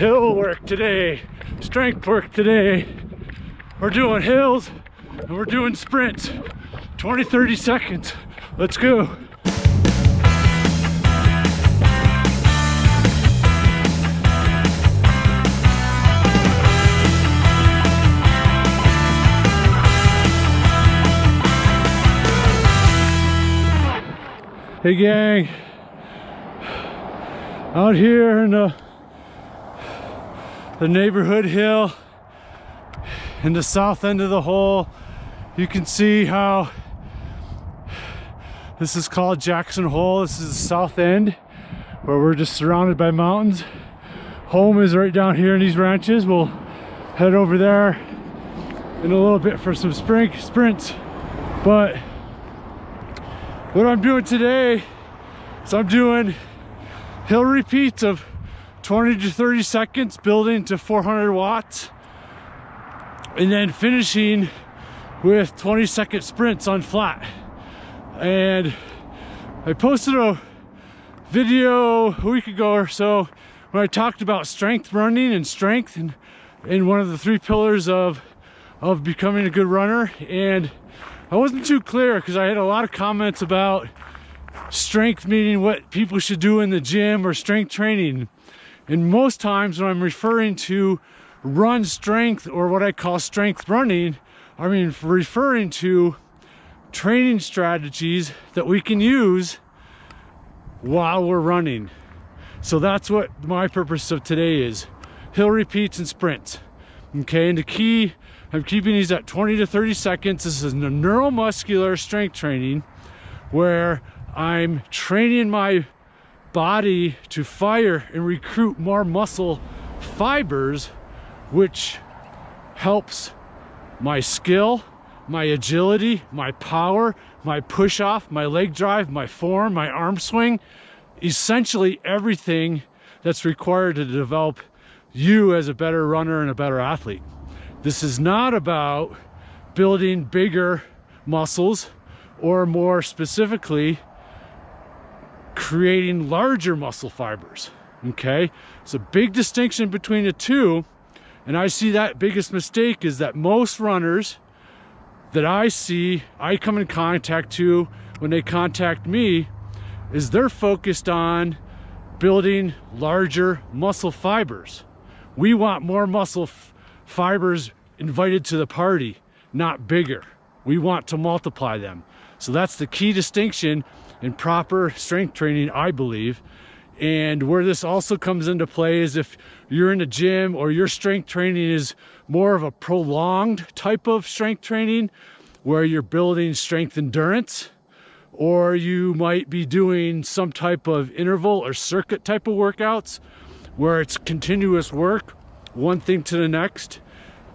hill work today, strength work today. We're doing hills and we're doing sprints, 20-30 seconds. Let's go. Hey gang, out here in the neighborhood hill in the south end of the hole, you can see how this is called Jackson Hole. This is the south end where we're just surrounded by mountains. Home is right down here in these ranches. We'll head over there in a little bit for some sprints. But what I'm doing today is I'm doing hill repeats of 20 to 30 seconds, building to 400 watts, and then finishing with 20-second sprints on flat. And I posted a video a week ago or so when I talked about strength running and strength and one of the 3 pillars of becoming a good runner. And I wasn't too clear because I had a lot of comments about strength meaning what people should do in the gym or strength training. And most times when I'm referring to run strength or what I call strength running, I mean referring to training strategies that we can use while we're running. So that's what my purpose of today is: hill repeats and sprints. Okay, and the key, I'm keeping these at 20 to 30 seconds. This is a neuromuscular strength training where I'm training my body to fire and recruit more muscle fibers, which helps my skill, my agility, my power, my push off, my leg drive, my form, my arm swing, essentially everything that's required to develop you as a better runner and a better athlete. This is not about building bigger muscles, or more specifically, creating larger muscle fibers. Okay, it's a big distinction between the two. And I see that biggest mistake is that most runners that I come in contact to when they contact me, is they're focused on building larger muscle fibers. We want more muscle fibers invited to the party, not bigger. We want to multiply them. So that's the key distinction in proper strength training, I believe. And where this also comes into play is if you're in a gym or your strength training is more of a prolonged type of strength training where you're building strength endurance, or you might be doing some type of interval or circuit type of workouts where it's continuous work, one thing to the next.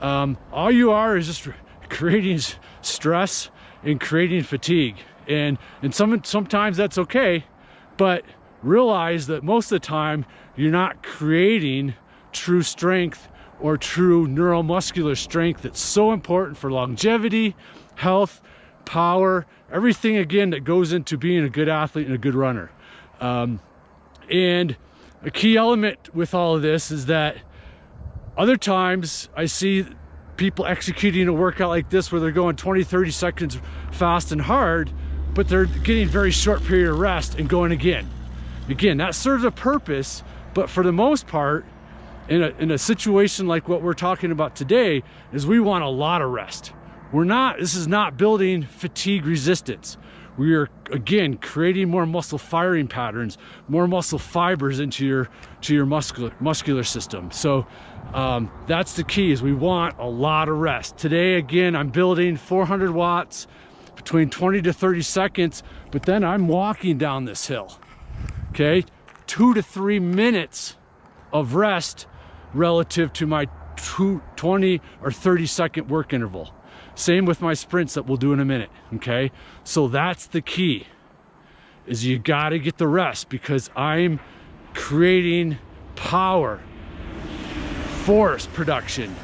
All you are is just creating stress and creating fatigue. And sometimes that's okay, but realize that most of the time you're not creating true strength or true neuromuscular strength that's so important for longevity, health, power, everything again that goes into being a good athlete and a good runner. And a key element with all of this is that other times I see people executing a workout like this where they're going 20-30 seconds fast and hard, but they're getting very short period of rest and going again. Again, that serves a purpose, but for the most part, in a situation like what we're talking about today, is we want a lot of rest. This is not building fatigue resistance. We are, again, creating more muscle firing patterns, more muscle fibers into your muscular system. So that's the key, is we want a lot of rest. Today, again, I'm building 400 watts between 20 to 30 seconds, but then I'm walking down this hill. Okay, 2 to 3 minutes of rest relative to my 20 or 30 second work interval. Same with my sprints that we'll do in a minute. Okay, so that's the key, is you got to get the rest, because I'm creating power, force production,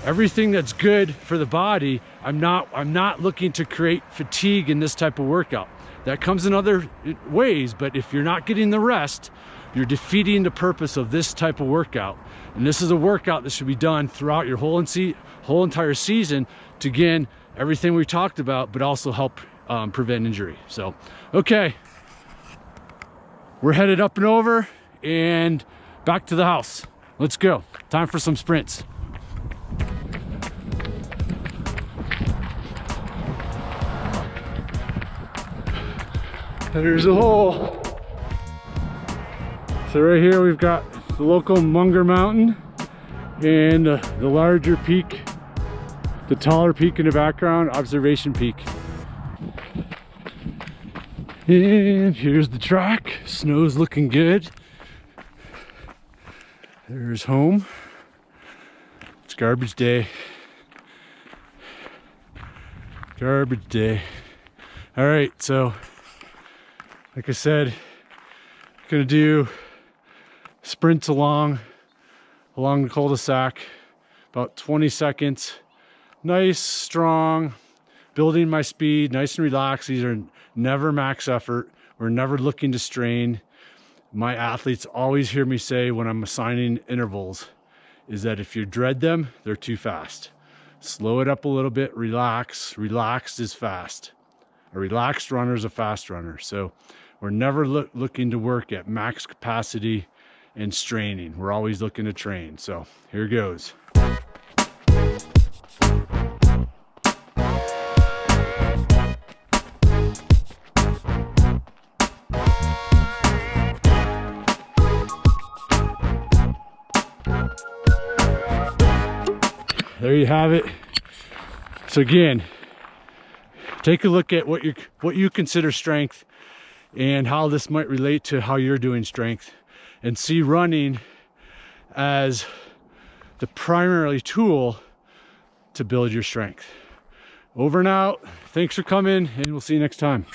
everything that's good for the body. I'm not looking to create fatigue in this type of workout. That comes in other ways, but if you're not getting the rest, you're defeating the purpose of this type of workout. And this is a workout that should be done throughout your whole entire season to gain everything we talked about, but also help prevent injury. So, okay, we're headed up and over and back to the house. Let's go. Time for some sprints. There's a hole. So right here we've got the local Munger Mountain and the larger peak, the taller peak in the background, Observation Peak. And here's the track. Snow's looking good. There's home. It's garbage day. Garbage day. All right, so like I said, gonna do sprints along the cul-de-sac, about 20 seconds. Nice, strong, building my speed, nice and relaxed. These are never max effort. We're never looking to strain. My athletes always hear me say when I'm assigning intervals is that if you dread them, they're too fast. Slow it up a little bit, relax. Relaxed is fast. A relaxed runner is a fast runner. So we're never looking to work at max capacity and straining. We're always looking to train. So here goes. There you have it. So again, take a look at what you consider strength and how this might relate to how you're doing strength, and see running as the primary tool to build your strength. Over and out. Thanks for coming, and we'll see you next time.